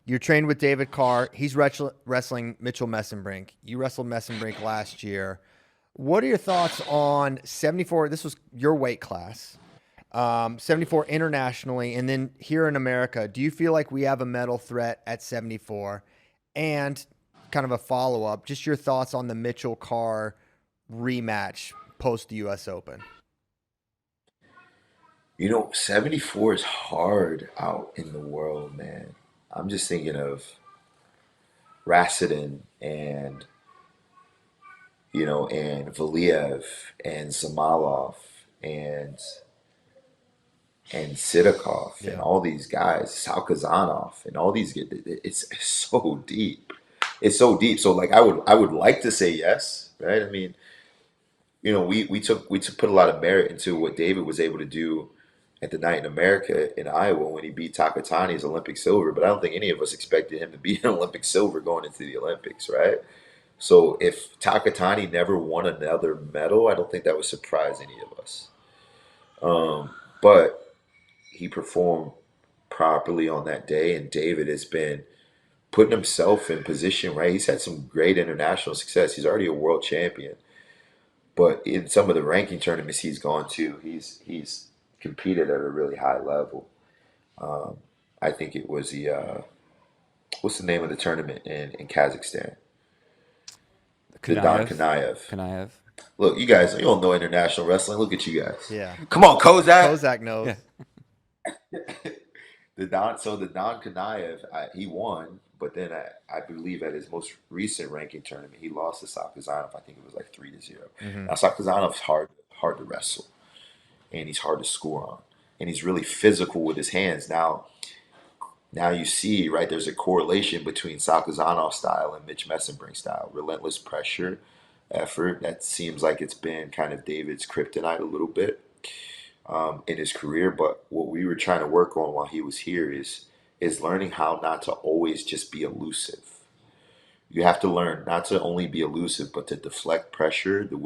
You're trained with David Carr. He's wrestling Mitchell Mesenbrink. You wrestled Messenbrink last year. What are your thoughts on 74? This was your weight class. 74 internationally, and then here in America, do you feel like we have a medal threat at 74? And kind of a follow up, just your thoughts on the Mitchell Carr rematch post the U.S. Open. 74 is hard out in the world, man. I'm just thinking of Rasidan and Valiev and Zamalov and and Sidakov and Yeah. all these guys, Salkazanov and all these. It's so deep. It's so deep. So like I would like to say yes, right? I mean, we took put a lot of merit into what David was able to do at the night in America in Iowa when he beat Takatani's Olympic silver. But I don't think any of us expected him to be an Olympic silver going into the Olympics, right? So if Takatani never won another medal, I don't think that would surprise any of us. But he performed properly on that day, and David has been putting himself in position, right? He's had some great international success. He's already a world champion. But in some of the ranking tournaments he's gone to, he's competed at a really high level. Um, I think it was the what's the name of the tournament in Kazakhstan? The Don Kanaev. Kanaev. Kanaev. Look, you guys, you don't know international wrestling. Look at you guys. Yeah. Come on, Kozak. Kozak Yeah. knows. The Don Kanaev, he won, but then I believe at his most recent ranking tournament, he lost to Sakazanov. I think it was like 3-0. Hmm. Now Sakazanov's hard to wrestle, and he's hard to score on, and he's really physical with his hands. Now you see, right? There's a correlation between Sakazanov style and Mitch Mesenbrink style. Relentless pressure, effort. That seems like it's been kind of David's kryptonite a little bit in his career. But what we were trying to work on while he was here is learning how not to always just be elusive. You have to learn not to only be elusive, but to deflect pressure, to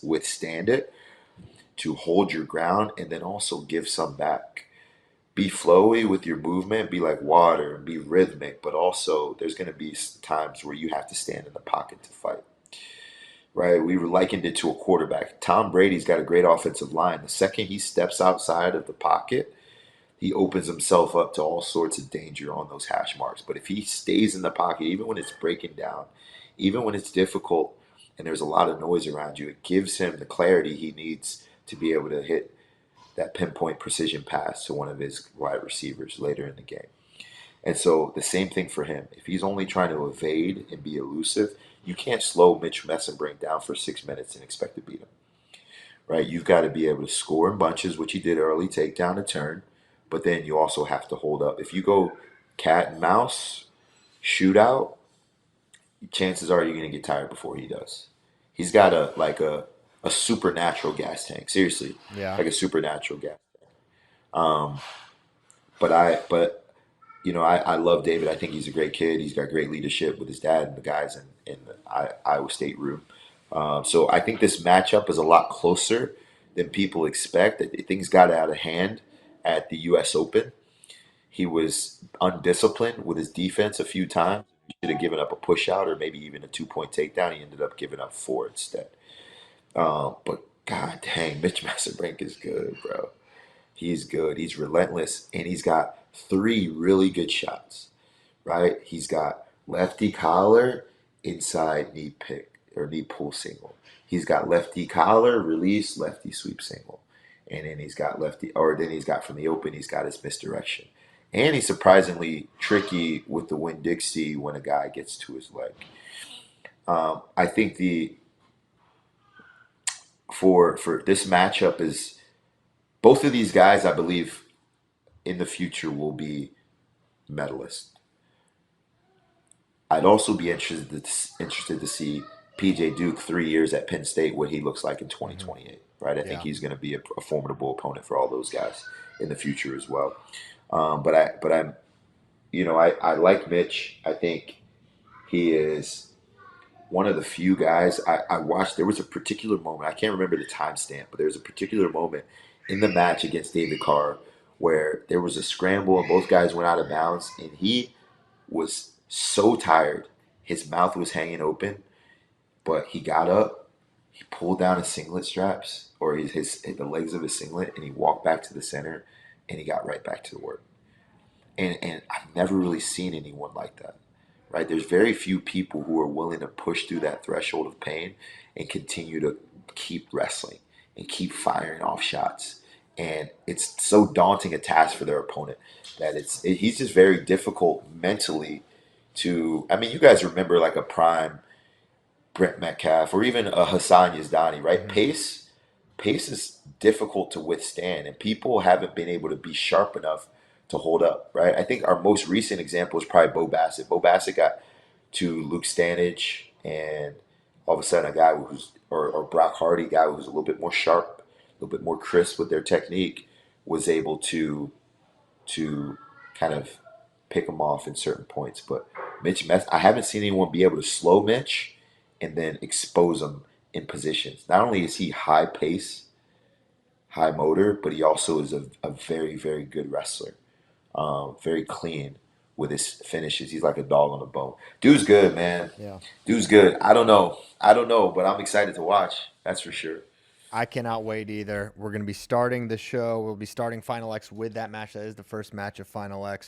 withstand it, to hold your ground, and then also give some back. Be flowy with your movement, be like water, and be rhythmic, but also there's going to be times where you have to stand in the pocket to fight. Right? We likened it to a quarterback. Tom Brady's got a great offensive line. The second he steps outside of the pocket, he opens himself up to all sorts of danger on those hash marks. But if he stays in the pocket, even when it's breaking down, even when it's difficult and there's a lot of noise around you, it gives him the clarity he needs to be able to hit that pinpoint precision pass to one of his wide receivers later in the game. And so the same thing for him. If he's only trying to evade and be elusive, you can't slow Mitch Messenbrink down for 6 minutes and expect to beat him. Right? You've got to be able to score in bunches, which he did early, take down a turn, but then you also have to hold up. If you go cat and mouse shootout, chances are you're going to get tired before he does. He's got a supernatural gas tank. Seriously, Yeah. like a supernatural gas. Um, but I love David. I think he's a great kid. He's got great leadership with his dad and the guys in the Iowa State room. So I think this matchup is a lot closer than people expect. Things got out of hand at the U.S. Open. He was undisciplined with his defense a few times. He should have given up a push out or maybe even a 2 point takedown. He ended up giving up four instead. But god dang, Mitch Messenbrink is good, bro. He's good. He's relentless, and he's got three really good shots. Right? He's got lefty collar, inside knee pick or knee pull single. He's got lefty collar, release, lefty sweep single, and then he's got from the open. He's got his misdirection, and he's surprisingly tricky with the Win Dixie when a guy gets to his leg. I think the for this matchup is both of these guys. I believe in the future will be medalists. I'd also be interested to see PJ Duke 3 years at Penn State, what he looks like in Hmm. 2028. Right, I think Yeah. he's going to be a formidable opponent for all those guys in the future as well. But I like Mitch. I think he is one of the few guys I watched. There was a particular moment. I can't remember the timestamp, but there was a particular moment in the match against David Carr where there was a scramble and both guys went out of bounds, and he was so tired. His mouth was hanging open, but he got up, he pulled down his singlet straps or the legs of his singlet, and he walked back to the center, and he got right back to the work. And I've never really seen anyone like that. Right? There's very few people who are willing to push through that threshold of pain and continue to keep wrestling and keep firing off shots. And it's so daunting a task for their opponent that he's just very difficult mentally to. I mean, you guys remember like a prime Brent Metcalf or even a Hassan Yazdani, right? Mm-hmm. Pace is difficult to withstand, and people haven't been able to be sharp enough to hold up, right? I think our most recent example is probably Bo Bassett. Bo Bassett got to Luke Stanage, and all of a sudden, a guy or Brock Hardy, guy who's a little bit more sharp, a little bit more crisp with their technique, was able to kind of pick him off in certain points. But I haven't seen anyone be able to slow Mitch and then expose him in positions. Not only is he high pace, high motor, but he also is a very, very good wrestler. Very clean with his finishes. He's like a dog on a bone. Dude's good, man. Yeah. Dude's good. I don't know. I don't know, but I'm excited to watch. That's for sure. I cannot wait either. We're going to be starting the show. We'll be starting Final X with that match. That is the first match of Final X.